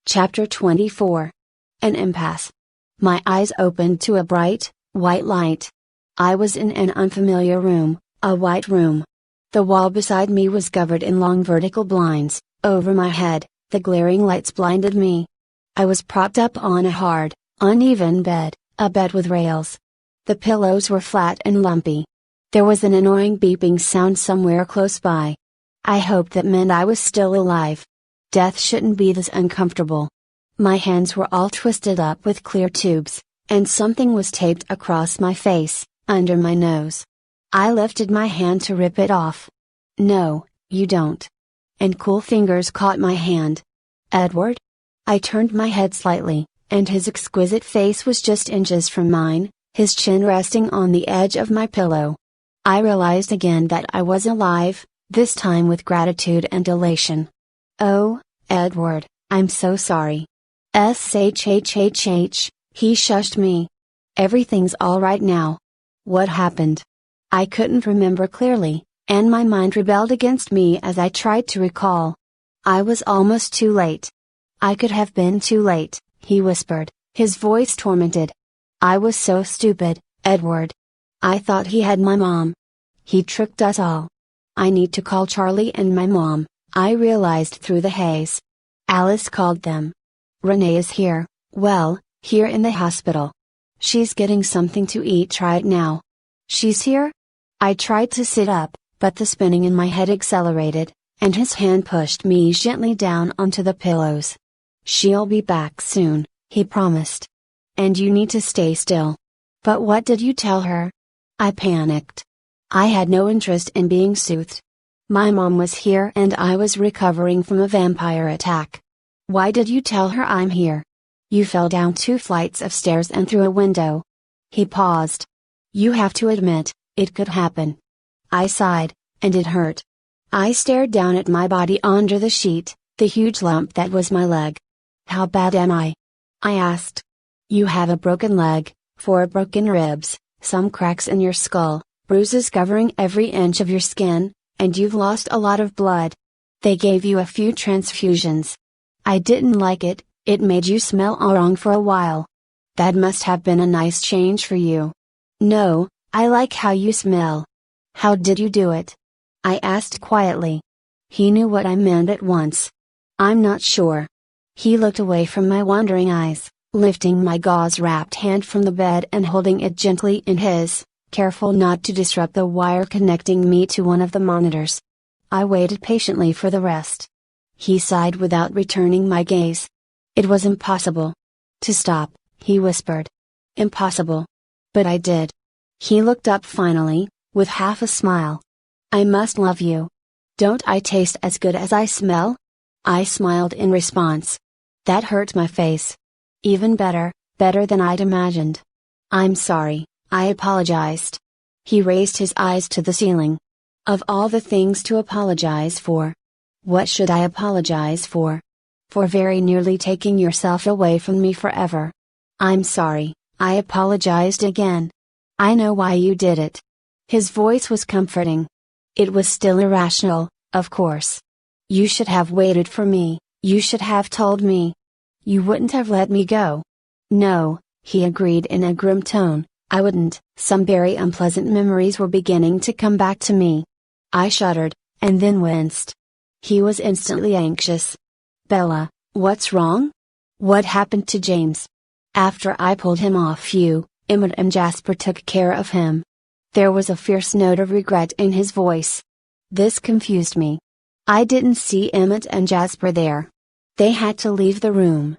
Chapter 24. An impasse. My eyes opened to a bright, white light. I was in an unfamiliar room, a white room. The wall beside me was covered in long vertical blinds. Over my head, the glaring lights blinded me. I was propped up on a hard, uneven bed, a bed with rails. The pillows were flat and lumpy. There was an annoying beeping sound somewhere close by. I hoped that meant I was still alive. Death shouldn't be this uncomfortable. My hands were all twisted up with clear tubes, and something was taped across my face, under my nose. I lifted my hand to rip it off. No, you don't. And cool fingers caught my hand. Edward? I turned my head slightly, and his exquisite face was just inches from mine, his chin resting on the edge of my pillow. I realized again that I was alive, this time with gratitude and elation. Oh, Edward, I'm so sorry. Shhhh, he shushed me. Everything's all right now. What happened? I couldn't remember clearly, and my mind rebelled against me as I tried to recall. I was almost too late. I could have been too late, he whispered, his voice tormented. I was so stupid, Edward. I thought he had my mom. He tricked us all. I need to call Charlie and my mom, I realized through the haze. Alice called them. Renee is here, well, here in the hospital. She's getting something to eat right now. She's here? I tried to sit up, but the spinning in my head accelerated, and his hand pushed me gently down onto the pillows. She'll be back soon, he promised. And you need to stay still. But what did you tell her? I panicked. I had no interest in being soothed. My mom was here and I was recovering from a vampire attack. Why did you tell her I'm here? You fell down 2 flights of stairs and through a window. He paused. You have to admit, it could happen. I sighed, and it hurt. I stared down at my body under the sheet, the huge lump that was my leg. How bad am I? I asked. You have a broken leg, 4 broken ribs, some cracks in your skull, bruises covering every inch of your skin, and you've lost a lot of blood. They gave you a few transfusions. I didn't like it, it made you smell all wrong for a while. That must have been a nice change for you. No, I like how you smell. How did you do it? I asked quietly. He knew what I meant at once. I'm not sure. He looked away from my wondering eyes, lifting my gauze-wrapped hand from the bed and holding it gently in his, careful not to disrupt the wire connecting me to one of the monitors. I waited patiently for the rest. He sighed without returning my gaze. It was impossible. To stop, he whispered. Impossible. But I did. He looked up finally, with half a smile. I must love you. Don't I taste as good as I smell? I smiled in response. That hurt my face. Even better, better than I'd imagined. I'm sorry, I apologized. He raised his eyes to the ceiling. Of all the things to apologize for. What should I apologize for? For very nearly taking yourself away from me forever. I'm sorry, I apologized again. I know why you did it. His voice was comforting. It was still irrational, of course. You should have waited for me, you should have told me. You wouldn't have let me go. No, he agreed in a grim tone, I wouldn't. Some very unpleasant memories were beginning to come back to me. I shuddered, and then winced. He was instantly anxious. Bella, what's wrong? What happened to James? After I pulled him off you, Emmett and Jasper took care of him. There was a fierce note of regret in his voice. This confused me. I didn't see Emmett and Jasper there. They had to leave the room.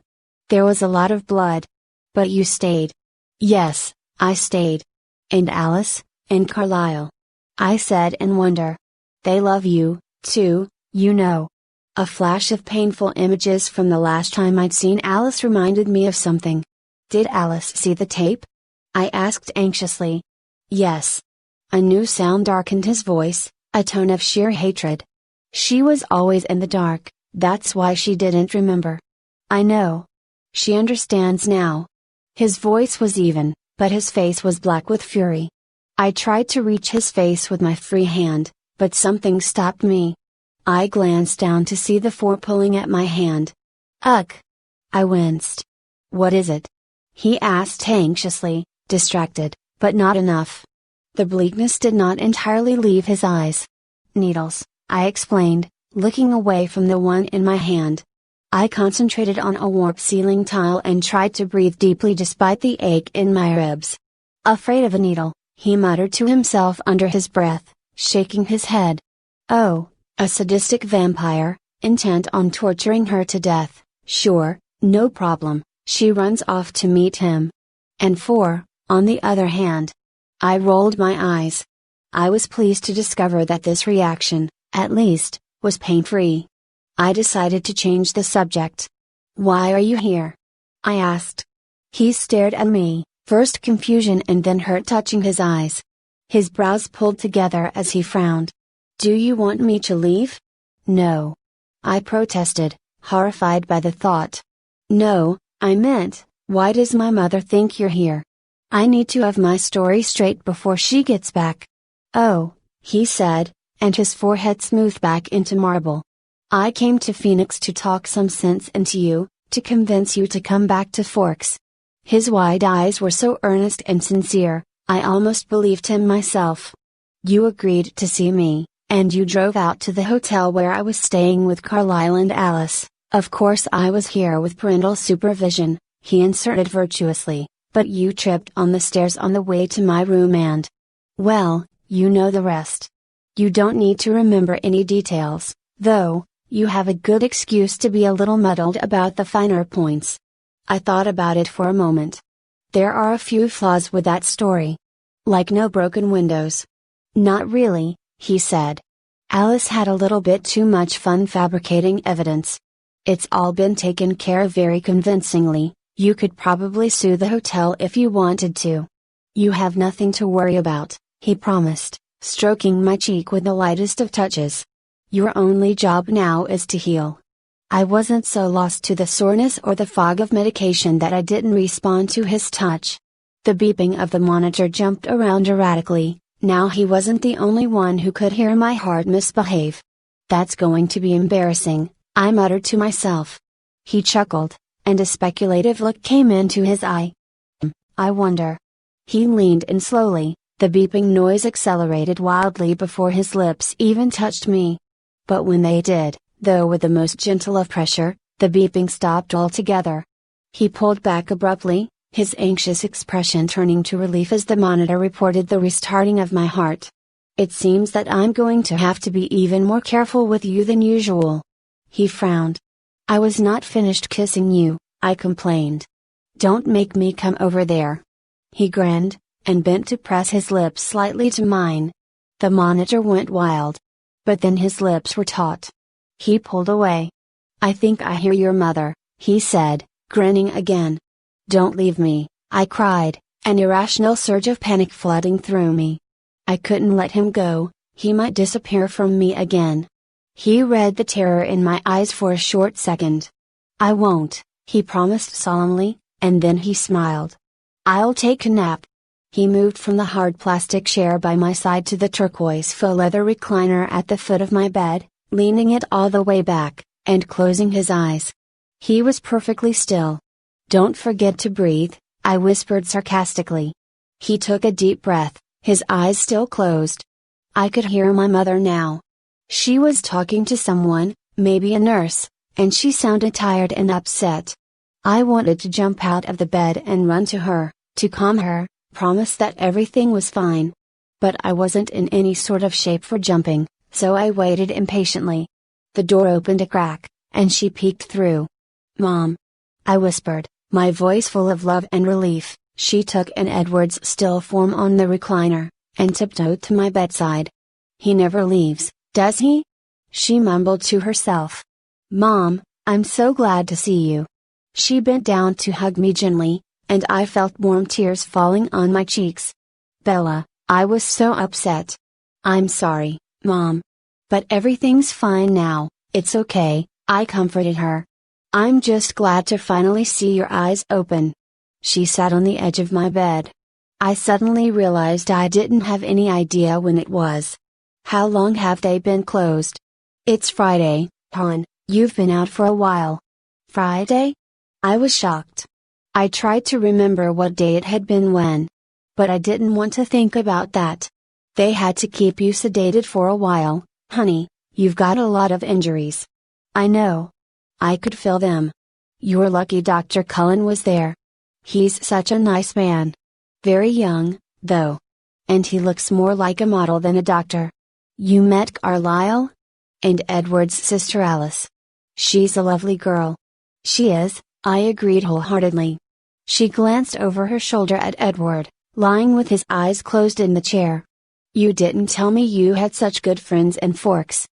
There was a lot of blood. But you stayed. Yes, I stayed. And Alice, and Carlisle. I said in wonder. They love you, too, you know. A flash of painful images from the last time I'd seen Alice reminded me of something. Did Alice see the tape? I asked anxiously. Yes. A new sound darkened his voice, a tone of sheer hatred. She was always in the dark, that's why she didn't remember. I know. She understands now. His voice was even, but his face was black with fury. I tried to reach his face with my free hand, but something stopped me. I glanced down to see the 4 pulling at my hand. Ugh! I winced. What is it? He asked anxiously, distracted, but not enough. The bleakness did not entirely leave his eyes. Needles, I explained, looking away from the one in my hand. I concentrated on a warped ceiling tile and tried to breathe deeply despite the ache in my ribs. Afraid of a needle, he muttered to himself under his breath, shaking his head. Oh, a sadistic vampire, intent on torturing her to death, sure, no problem, she runs off to meet him. And on the other hand. I rolled my eyes. I was pleased to discover that this reaction, at least, was pain-free. I decided to change the subject. Why are you here? I asked. He stared at me, first confusion and then hurt touching his eyes. His brows pulled together as he frowned. Do you want me to leave? No. I protested, horrified by the thought. No, I meant, why does my mother think you're here? I need to have my story straight before she gets back. Oh, he said, and his forehead smoothed back into marble. I came to Phoenix to talk some sense into you, to convince you to come back to Forks. His wide eyes were so earnest and sincere, I almost believed him myself. You agreed to see me, and you drove out to the hotel where I was staying with Carlisle and Alice. Of course I was here with parental supervision, he inserted virtuously, but you tripped on the stairs on the way to my room and… well, you know the rest. You don't need to remember any details, though. You have a good excuse to be a little muddled about the finer points. I thought about it for a moment. There are a few flaws with that story. Like no broken windows. Not really, he said. Alice had a little bit too much fun fabricating evidence. It's all been taken care of very convincingly. You could probably sue the hotel if you wanted to. You have nothing to worry about, he promised, stroking my cheek with the lightest of touches. Your only job now is to heal. I wasn't so lost to the soreness or the fog of medication that I didn't respond to his touch. The beeping of the monitor jumped around erratically, now he wasn't the only one who could hear my heart misbehave. That's going to be embarrassing, I muttered to myself. He chuckled, and a speculative look came into his eye. I wonder. He leaned in slowly, the beeping noise accelerated wildly before his lips even touched me. But when they did, though with the most gentle of pressure, the beeping stopped altogether. He pulled back abruptly, his anxious expression turning to relief as the monitor reported the restarting of my heart. It seems that I'm going to have to be even more careful with you than usual. He frowned. I was not finished kissing you, I complained. Don't make me come over there. He grinned, and bent to press his lips slightly to mine. The monitor went wild. But then his lips were taut. He pulled away. I think I hear your mother, he said, grinning again. Don't leave me, I cried, an irrational surge of panic flooding through me. I couldn't let him go, he might disappear from me again. He read the terror in my eyes for a short second. I won't, he promised solemnly, and then he smiled. I'll take a nap. He moved from the hard plastic chair by my side to the turquoise faux leather recliner at the foot of my bed, leaning it all the way back, and closing his eyes. He was perfectly still. Don't forget to breathe, I whispered sarcastically. He took a deep breath, his eyes still closed. I could hear my mother now. She was talking to someone, maybe a nurse, and she sounded tired and upset. I wanted to jump out of the bed and run to her, to calm her, promise that everything was fine. But I wasn't in any sort of shape for jumping, so I waited impatiently. The door opened a crack, and she peeked through. Mom! I whispered, my voice full of love and relief. She took an Edward's still form on the recliner, and tiptoed to my bedside. He never leaves, does he? She mumbled to herself. Mom, I'm so glad to see you. She bent down to hug me gently, and I felt warm tears falling on my cheeks. Bella, I was so upset. I'm sorry, Mom. But everything's fine now, it's okay, I comforted her. I'm just glad to finally see your eyes open. She sat on the edge of my bed. I suddenly realized I didn't have any idea when it was. How long have they been closed? It's Friday, hon, you've been out for a while. Friday? I was shocked. I tried to remember what day it had been when. But I didn't want to think about that. They had to keep you sedated for a while, honey, you've got a lot of injuries. I know. I could feel them. You're lucky Dr. Cullen was there. He's such a nice man. Very young, though. And he looks more like a model than a doctor. You met Carlisle? And Edward's sister Alice. She's a lovely girl. She is, I agreed wholeheartedly. She glanced over her shoulder at Edward, lying with his eyes closed in the chair. You didn't tell me you had such good friends in Forks.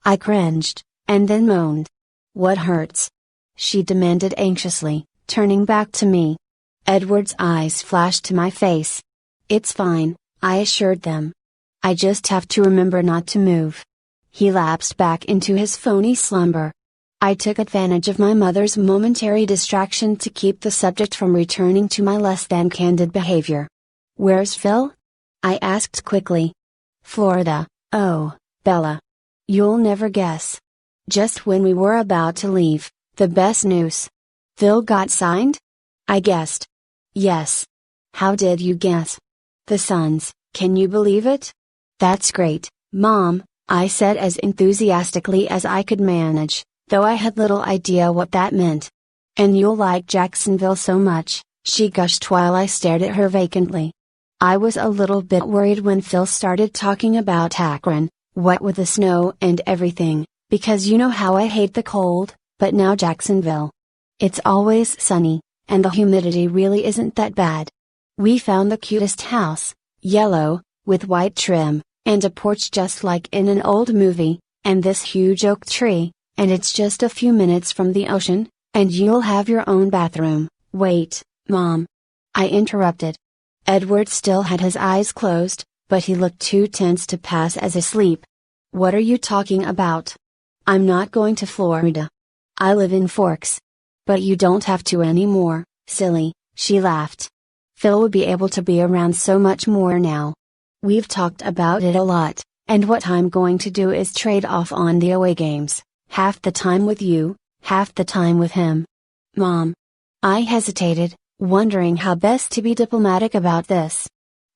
I cringed, and then moaned. What hurts? She demanded anxiously, turning back to me. Edward's eyes flashed to my face. It's fine, I assured them. I just have to remember not to move. He lapsed back into his phony slumber. I took advantage of my mother's momentary distraction to keep the subject from returning to my less than candid behavior. Where's Phil? I asked quickly. Florida, oh, Bella. You'll never guess. Just when we were about to leave, the best news. Phil got signed? I guessed. Yes. How did you guess? The Suns, can you believe it? That's great, Mom, I said as enthusiastically as I could manage, though I had little idea what that meant. And you'll like Jacksonville so much, she gushed while I stared at her vacantly. I was a little bit worried when Phil started talking about Akron, what with the snow and everything, because you know how I hate the cold, but now Jacksonville. It's always sunny, and the humidity really isn't that bad. We found the cutest house, yellow, with white trim, and a porch just like in an old movie, and this huge oak tree, and it's just a few minutes from the ocean, and you'll have your own bathroom. Wait, Mom. I interrupted. Edward still had his eyes closed, but he looked too tense to pass as asleep. What are you talking about? I'm not going to Florida. I live in Forks. But you don't have to anymore, silly, she laughed. Phil would be able to be around so much more now. We've talked about it a lot, and what I'm going to do is trade off on the away games, half the time with you, half the time with him. Mom. I hesitated, wondering how best to be diplomatic about this.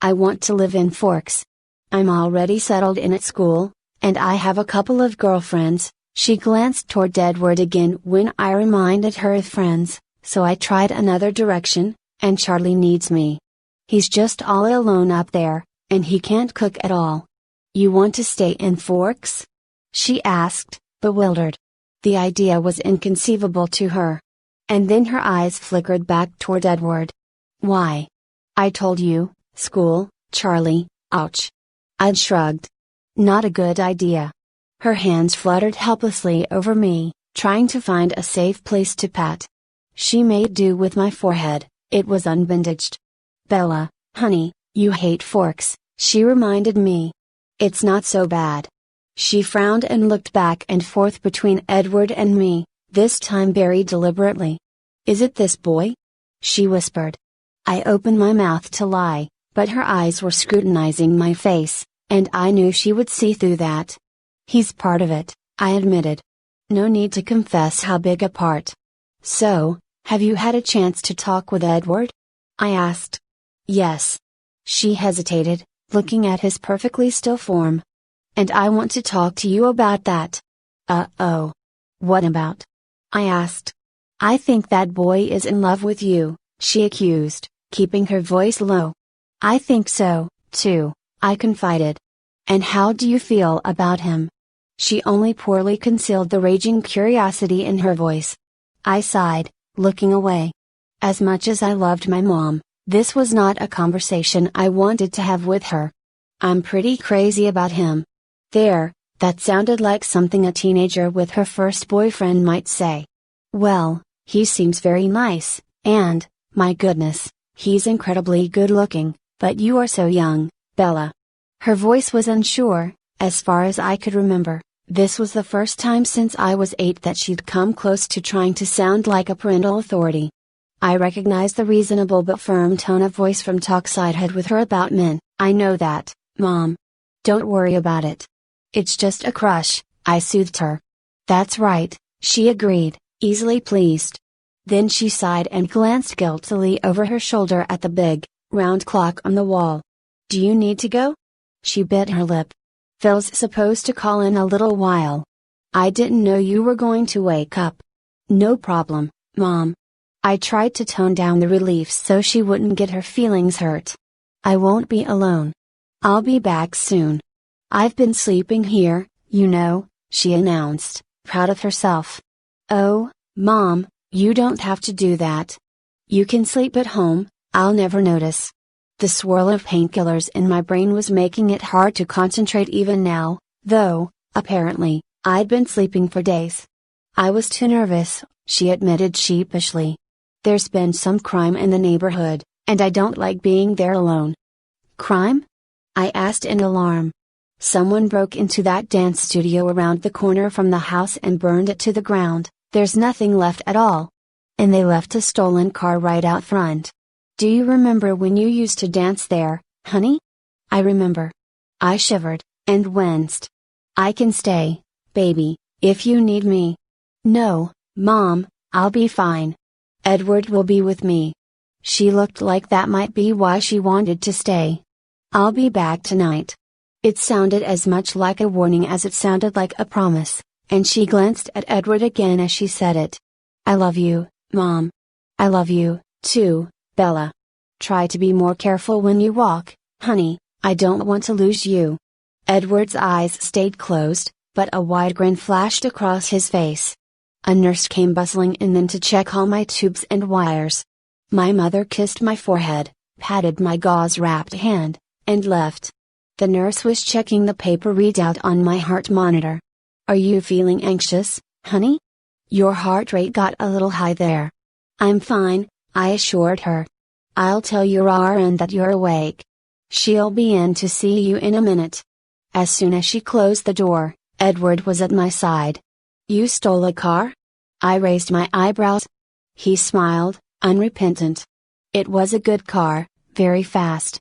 I want to live in Forks. I'm already settled in at school, and I have a couple of girlfriends. She glanced toward Edward again when I reminded her of friends, so I tried another direction, and Charlie needs me. He's just all alone up there, and he can't cook at all. You want to stay in Forks? She asked, bewildered. The idea was inconceivable to her. And then her eyes flickered back toward Edward. Why? I told you, school, Charlie, ouch. I'd shrugged. Not a good idea. Her hands fluttered helplessly over me, trying to find a safe place to pat. She made do with my forehead, it was unbandaged. Bella, honey, you hate Forks, she reminded me. It's not so bad. She frowned and looked back and forth between Edward and me, this time very deliberately. Is it this boy? She whispered. I opened my mouth to lie, but her eyes were scrutinizing my face, and I knew she would see through that. He's part of it, I admitted. No need to confess how big a part. So, have you had a chance to talk with Edward? I asked. Yes. She hesitated, looking at his perfectly still form. And I want to talk to you about that. Uh-oh. What about? I asked. I think that boy is in love with you, she accused, keeping her voice low. I think so, too, I confided. And how do you feel about him? She only poorly concealed the raging curiosity in her voice. I sighed, looking away. As much as I loved my mom, this was not a conversation I wanted to have with her. I'm pretty crazy about him. There, that sounded like something a teenager with her first boyfriend might say. Well, he seems very nice, and, my goodness, he's incredibly good looking, but you are so young, Bella. Her voice was unsure, as far as I could remember. This was the first time since I was 8 that she'd come close to trying to sound like a parental authority. I recognized the reasonable but firm tone of voice from talks I'd had with her about men. I know that, Mom. Don't worry about it. It's just a crush, I soothed her. That's right, she agreed, easily pleased. Then she sighed and glanced guiltily over her shoulder at the big, round clock on the wall. Do you need to go? She bit her lip. Phil's supposed to call in a little while. I didn't know you were going to wake up. No problem, Mom. I tried to tone down the relief so she wouldn't get her feelings hurt. I won't be alone. I'll be back soon. I've been sleeping here, you know, she announced, proud of herself. Oh, Mom, you don't have to do that. You can sleep at home, I'll never notice. The swirl of painkillers in my brain was making it hard to concentrate even now, though, apparently, I'd been sleeping for days. I was too nervous, she admitted sheepishly. There's been some crime in the neighborhood, and I don't like being there alone. Crime? I asked in alarm. Someone broke into that dance studio around the corner from the house and burned it to the ground. There's nothing left at all. And they left a stolen car right out front. Do you remember when you used to dance there, honey? I remember. I shivered, and winced. I can stay, baby, if you need me. No, Mom, I'll be fine. Edward will be with me. She looked like that might be why she wanted to stay. I'll be back tonight. It sounded as much like a warning as it sounded like a promise, and she glanced at Edward again as she said it. I love you, Mom. I love you, too, Bella. Try to be more careful when you walk, honey, I don't want to lose you. Edward's eyes stayed closed, but a wide grin flashed across his face. A nurse came bustling in then to check all my tubes and wires. My mother kissed my forehead, patted my gauze-wrapped hand, and left. The nurse was checking the paper readout on my heart monitor. Are you feeling anxious, honey? Your heart rate got a little high there. I'm fine, I assured her. I'll tell your RN that you're awake. She'll be in to see you in a minute. As soon as she closed the door, Edward was at my side. You stole a car? I raised my eyebrows. He smiled, unrepentant. It was a good car, very fast.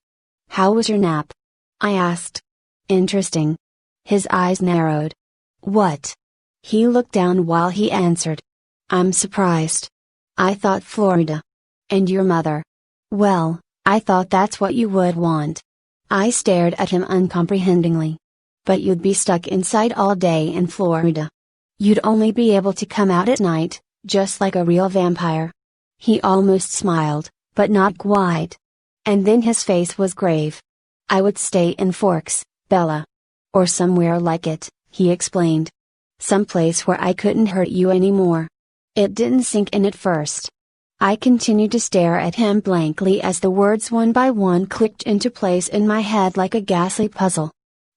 How was your nap? I asked. Interesting. His eyes narrowed. What? He looked down while he answered. I'm surprised. I thought Florida. And your mother? Well, I thought that's what you would want. I stared at him uncomprehendingly. But you'd be stuck inside all day in Florida. You'd only be able to come out at night, just like a real vampire. He almost smiled, but not quite. And then his face was grave. I would stay in Forks, Bella. Or somewhere like it, he explained. Someplace where I couldn't hurt you anymore. It didn't sink in at first. I continued to stare at him blankly as the words one by one clicked into place in my head like a ghastly puzzle.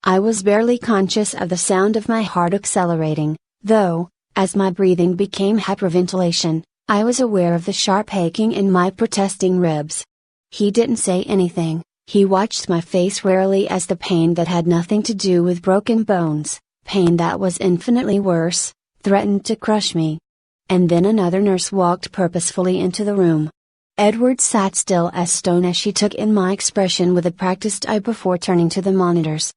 I was barely conscious of the sound of my heart accelerating. Though, as my breathing became hyperventilation, I was aware of the sharp aching in my protesting ribs. He didn't say anything, he watched my face warily as the pain that had nothing to do with broken bones, pain that was infinitely worse, threatened to crush me. And then another nurse walked purposefully into the room. Edward sat still as stone as she took in my expression with a practiced eye before turning to the monitors.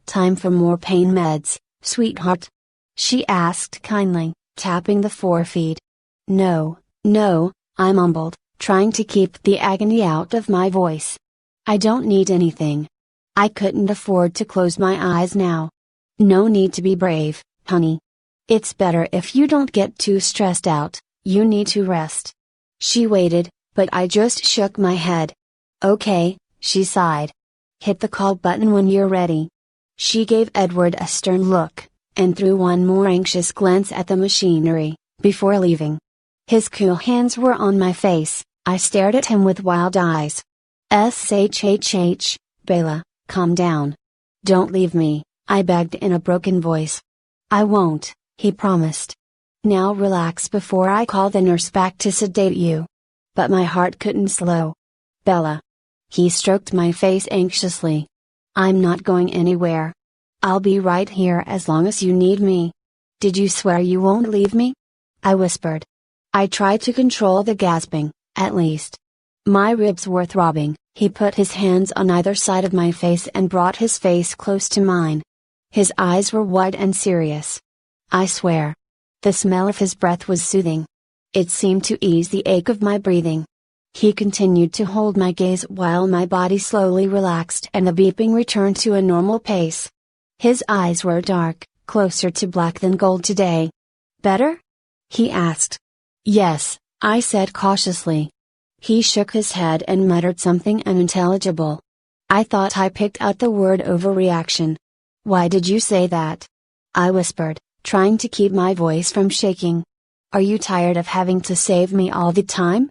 Time for more pain meds, sweetheart? She asked kindly, tapping the forefeed. No, I mumbled, trying to keep the agony out of my voice. I don't need anything. I couldn't afford to close my eyes now. No need to be brave, honey. It's better if you don't get too stressed out, you need to rest. She waited, but I just shook my head. Okay, she sighed. Hit the call button when you're ready. She gave Edward a stern look, and threw one more anxious glance at the machinery, before leaving. His cool hands were on my face, I stared at him with wild eyes. Shh, Bella, calm down. Don't leave me, I begged in a broken voice. I won't, he promised. Now relax before I call the nurse back to sedate you. But my heart couldn't slow. Bella. He stroked my face anxiously. I'm not going anywhere. I'll be right here as long as you need me. Did you swear you won't leave me? I whispered. I tried to control the gasping, at least. My ribs were throbbing. He put his hands on either side of my face and brought his face close to mine. His eyes were wide and serious. I swear. The smell of his breath was soothing. It seemed to ease the ache of my breathing. He continued to hold my gaze while my body slowly relaxed and the beeping returned to a normal pace. His eyes were dark, closer to black than gold today. "Better?" he asked. "Yes," I said cautiously. He shook his head and muttered something unintelligible. I thought I picked out the word overreaction. "Why did you say that?" I whispered, trying to keep my voice from shaking. "Are you tired of having to save me all the time?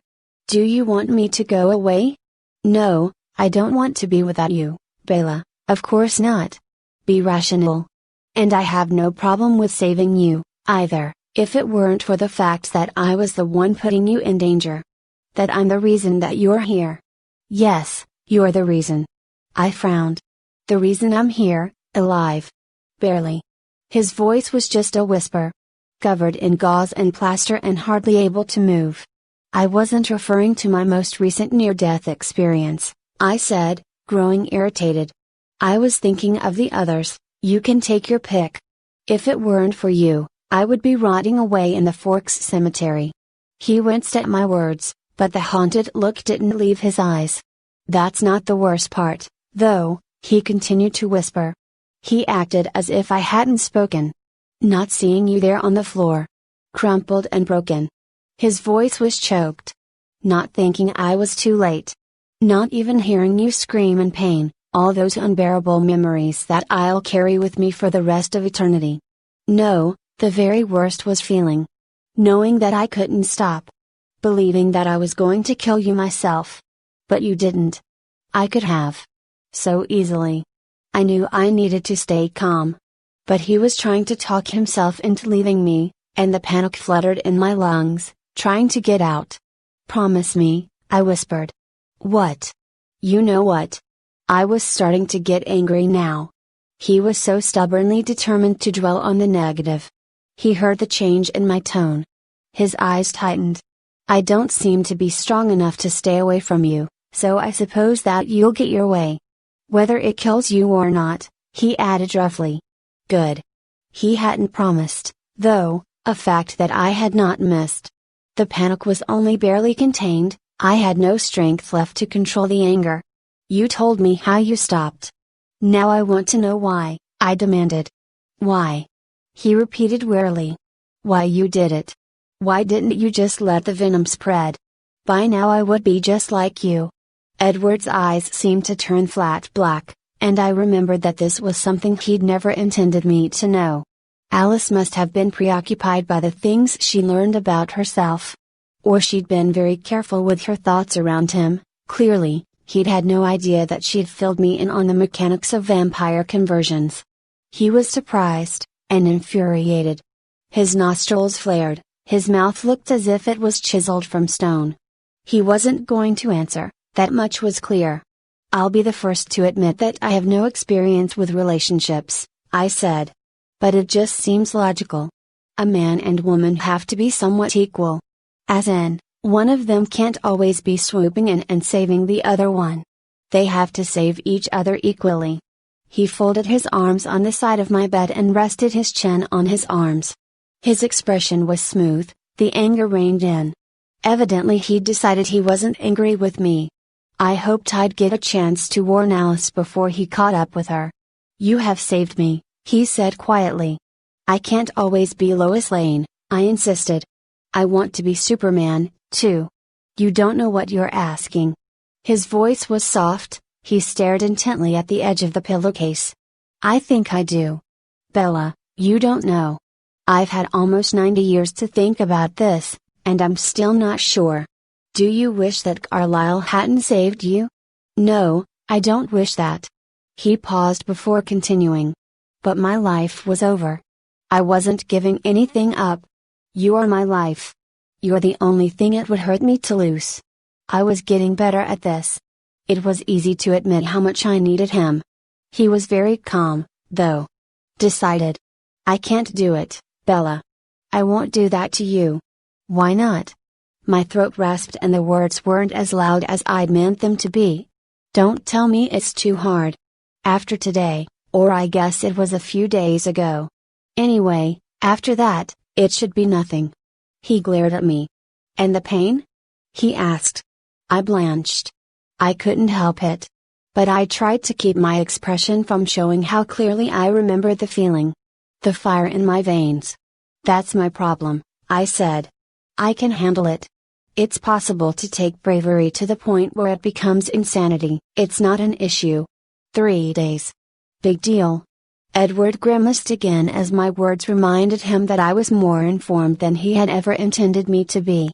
Do you want me to go away?" "No, I don't want to be without you, Bella, of course not. Be rational. And I have no problem with saving you, either, if it weren't for the fact that I was the one putting you in danger. That I'm the reason that you're here." "Yes, you're the reason." I frowned. "The reason I'm here, alive." "Barely." His voice was just a whisper. "Covered in gauze and plaster and hardly able to move." "I wasn't referring to my most recent near-death experience," I said, growing irritated. "I was thinking of the others. You can take your pick. If it weren't for you, I would be rotting away in the Forks Cemetery." He winced at my words, but the haunted look didn't leave his eyes. "That's not the worst part, though," he continued to whisper. He acted as if I hadn't spoken. "Not seeing you there on the floor. Crumpled and broken." His voice was choked. "Not thinking I was too late. Not even hearing you scream in pain, all those unbearable memories that I'll carry with me for the rest of eternity. No, the very worst was feeling. Knowing that I couldn't stop. Believing that I was going to kill you myself. But you didn't. I could have. So easily. I knew I needed to stay calm. But he was trying to talk himself into leaving me, and the panic fluttered in my lungs, trying to get out. "Promise me," I whispered. "What?" "You know what." I was starting to get angry now. He was so stubbornly determined to dwell on the negative. He heard the change in my tone. His eyes tightened. "I don't seem to be strong enough to stay away from you, so I suppose that you'll get your way. Whether it kills you or not," he added roughly. Good. He hadn't promised, though, a fact that I had not missed. The panic was only barely contained, I had no strength left to control the anger. "You told me how you stopped. Now I want to know why," I demanded. "Why?" he repeated wearily. "Why you did it. Why didn't you just let the venom spread? By now I would be just like you." Edward's eyes seemed to turn flat black, and I remembered that this was something he'd never intended me to know. Alice must have been preoccupied by the things she learned about herself. Or she'd been very careful with her thoughts around him. Clearly, he'd had no idea that she'd filled me in on the mechanics of vampire conversions. He was surprised, and infuriated. His nostrils flared, his mouth looked as if it was chiseled from stone. He wasn't going to answer, that much was clear. "I'll be the first to admit that I have no experience with relationships," I said. "But it just seems logical. A man and woman have to be somewhat equal. As in, one of them can't always be swooping in and saving the other one. They have to save each other equally." He folded his arms on the side of my bed and rested his chin on his arms. His expression was smooth, the anger reined in. Evidently he'd decided he wasn't angry with me. I hoped I'd get a chance to warn Alice before he caught up with her. "You have saved me," he said quietly. "I can't always be Lois Lane," I insisted. "I want to be Superman, too. You don't know what you're asking." His voice was soft, he stared intently at the edge of the pillowcase. "I think I do. Bella, you don't know. I've had almost 90 years to think about this, and I'm still not sure. Do you wish that Carlisle hadn't saved you?" "No, I don't wish that." He paused before continuing. "But my life was over. I wasn't giving anything up. You are my life. You're the only thing it would hurt me to lose." I was getting better at this. It was easy to admit how much I needed him. He was very calm, though. "Decided. I can't do it, Bella. I won't do that to you." "Why not?" My throat rasped and the words weren't as loud as I'd meant them to be. "Don't tell me it's too hard. After today, or I guess it was a few days ago. Anyway, after that, it should be nothing." He glared at me. And the pain? He asked. I blanched. I couldn't help it. But I tried to keep my expression from showing how clearly I remembered the feeling. The fire in my veins. That's my problem, I said. I can handle it. It's possible to take bravery to the point where it becomes insanity. It's not an issue. 3 days. Big deal. Edward grimaced again as my words reminded him that I was more informed than he had ever intended me to be.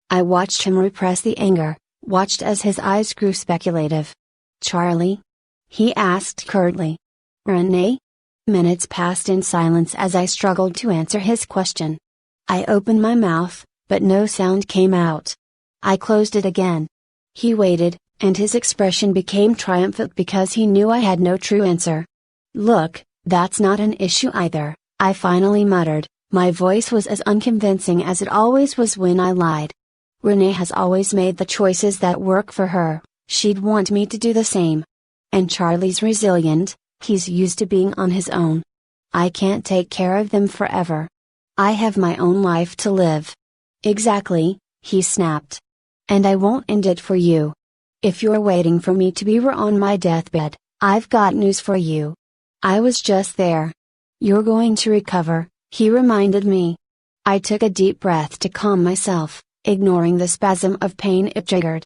I watched him repress the anger, watched as his eyes grew speculative. Charlie? He asked curtly. Renee? Minutes passed in silence as I struggled to answer his question. I opened my mouth, but no sound came out. I closed it again. He waited, and his expression became triumphant because he knew I had no true answer. Look, that's not an issue either, I finally muttered. My voice was as unconvincing as it always was when I lied. Renee has always made the choices that work for her, she'd want me to do the same. And Charlie's resilient, he's used to being on his own. I can't take care of them forever. I have my own life to live. Exactly, he snapped. And I won't end it for you. If you're waiting for me to be on my deathbed, I've got news for you. I was just there. You're going to recover, he reminded me. I took a deep breath to calm myself, ignoring the spasm of pain it triggered.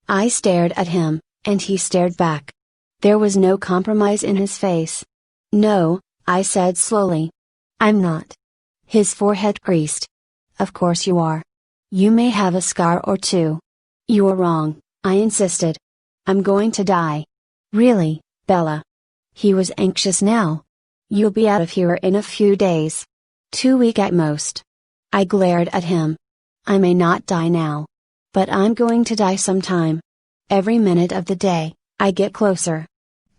I stared at him, and he stared back. There was no compromise in his face. No, I said slowly. I'm not. His forehead creased. Of course you are. You may have a scar or two. You're wrong, I insisted. I'm going to die. Really, Bella? He was anxious now. You'll be out of here in a few days. 2 weeks at most. I glared at him. I may not die now. But I'm going to die sometime. Every minute of the day, I get closer.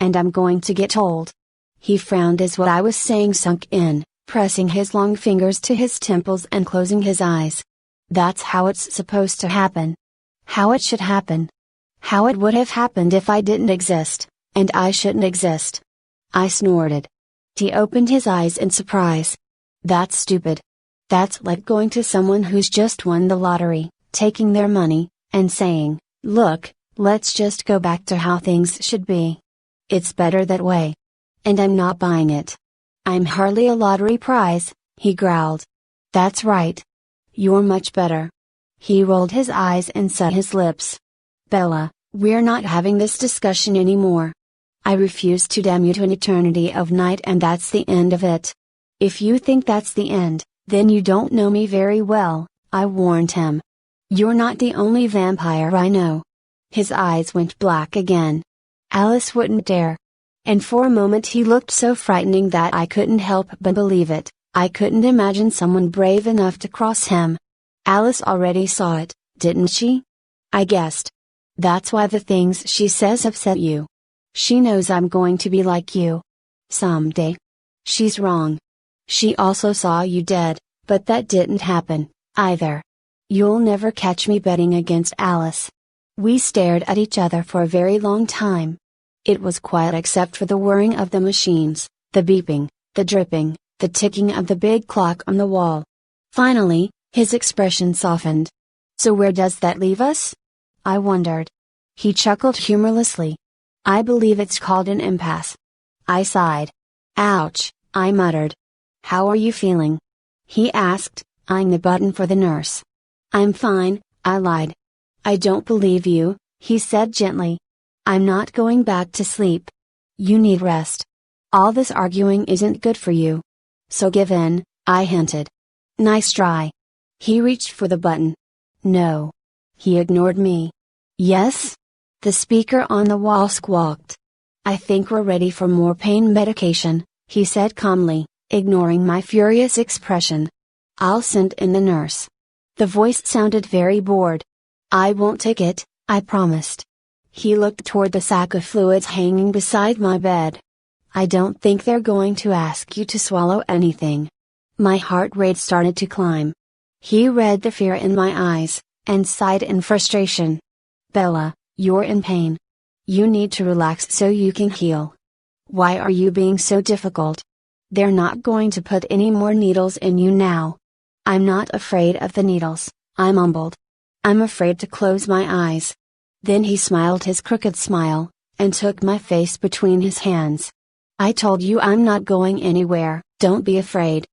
And I'm going to get old. He frowned as what I was saying sunk in, pressing his long fingers to his temples and closing his eyes. That's how it's supposed to happen. How it should happen. How it would have happened if I didn't exist, and I shouldn't exist. I snorted. He opened his eyes in surprise. That's stupid. That's like going to someone who's just won the lottery, taking their money, and saying, look, let's just go back to how things should be. It's better that way. And I'm not buying it. I'm hardly a lottery prize, he growled. That's right. You're much better. He rolled his eyes and set his lips. Bella, we're not having this discussion anymore. I refuse to damn you to an eternity of night, and that's the end of it. If you think that's the end, then you don't know me very well, I warned him. You're not the only vampire I know. His eyes went black again. Alice wouldn't dare. And for a moment he looked so frightening that I couldn't help but believe it. I couldn't imagine someone brave enough to cross him. Alice already saw it, didn't she? I guessed. That's why the things she says upset you. She knows I'm going to be like you. Someday. She's wrong. She also saw you dead, but that didn't happen, either. You'll never catch me betting against Alice. We stared at each other for a very long time. It was quiet except for the whirring of the machines, the beeping, the dripping, the ticking of the big clock on the wall. Finally, his expression softened. So where does that leave us? I wondered. He chuckled humorlessly. I believe it's called an impasse. I sighed. Ouch, I muttered. How are you feeling? He asked, eyeing the button for the nurse. I'm fine, I lied. I don't believe you, he said gently. I'm not going back to sleep. You need rest. All this arguing isn't good for you. So give in, I hinted. Nice try. He reached for the button. No. He ignored me. Yes? The speaker on the wall squawked. I think we're ready for more pain medication, he said calmly, ignoring my furious expression. I'll send in the nurse. The voice sounded very bored. I won't take it, I promised. He looked toward the sack of fluids hanging beside my bed. I don't think they're going to ask you to swallow anything. My heart rate started to climb. He read the fear in my eyes, and sighed in frustration. Bella, you're in pain. You need to relax so you can heal. Why are you being so difficult? They're not going to put any more needles in you now. I'm not afraid of the needles, I mumbled. I'm afraid to close my eyes. Then he smiled his crooked smile, and took my face between his hands. I told you I'm not going anywhere, don't be afraid.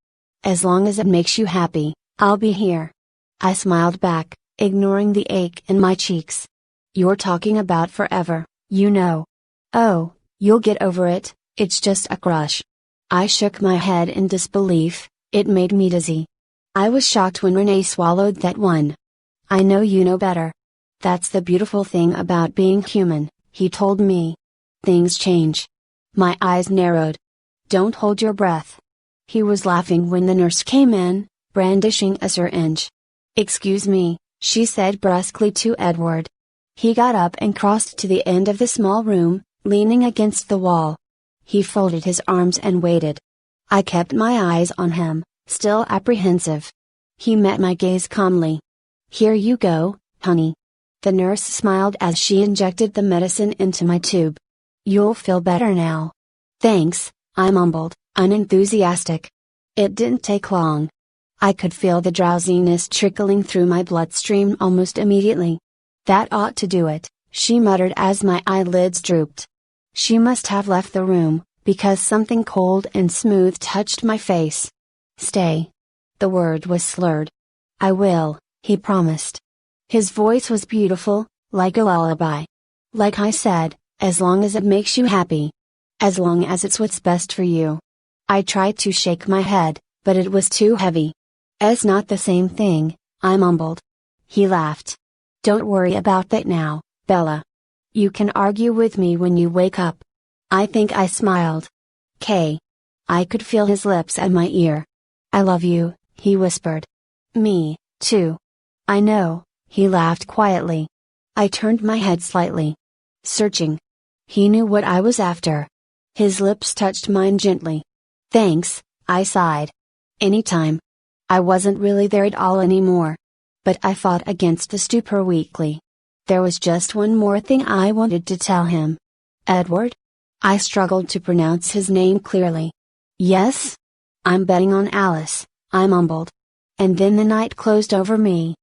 As long as it makes you happy, I'll be here. I smiled back, ignoring the ache in my cheeks. You're talking about forever, you know. Oh, you'll get over it, it's just a crush. I shook my head in disbelief, it made me dizzy. I was shocked when Renee swallowed that one. I know you know better. That's the beautiful thing about being human, he told me. Things change. My eyes narrowed. Don't hold your breath. He was laughing when the nurse came in, brandishing a syringe. Excuse me, she said brusquely to Edward. He got up and crossed to the end of the small room, leaning against the wall. He folded his arms and waited. I kept my eyes on him, still apprehensive. He met my gaze calmly. Here you go, honey. The nurse smiled as she injected the medicine into my tube. You'll feel better now. Thanks, I mumbled, unenthusiastic. It didn't take long. I could feel the drowsiness trickling through my bloodstream almost immediately. That ought to do it, she muttered as my eyelids drooped. She must have left the room, because something cold and smooth touched my face. Stay. The word was slurred. I will, he promised. His voice was beautiful, like a lullaby. Like I said, as long as it makes you happy. As long as it's what's best for you. I tried to shake my head, but it was too heavy. It's not the same thing, I mumbled. He laughed. Don't worry about that now, Bella. You can argue with me when you wake up. I think I smiled. Kay. I could feel his lips at my ear. I love you, he whispered. Me, too. I know, he laughed quietly. I turned my head slightly. Searching. He knew what I was after. His lips touched mine gently. Thanks, I sighed. Anytime. I wasn't really there at all anymore. But I fought against the stupor weakly. There was just one more thing I wanted to tell him. Edward? I struggled to pronounce his name clearly. Yes? I'm betting on Alice, I mumbled. And then the night closed over me,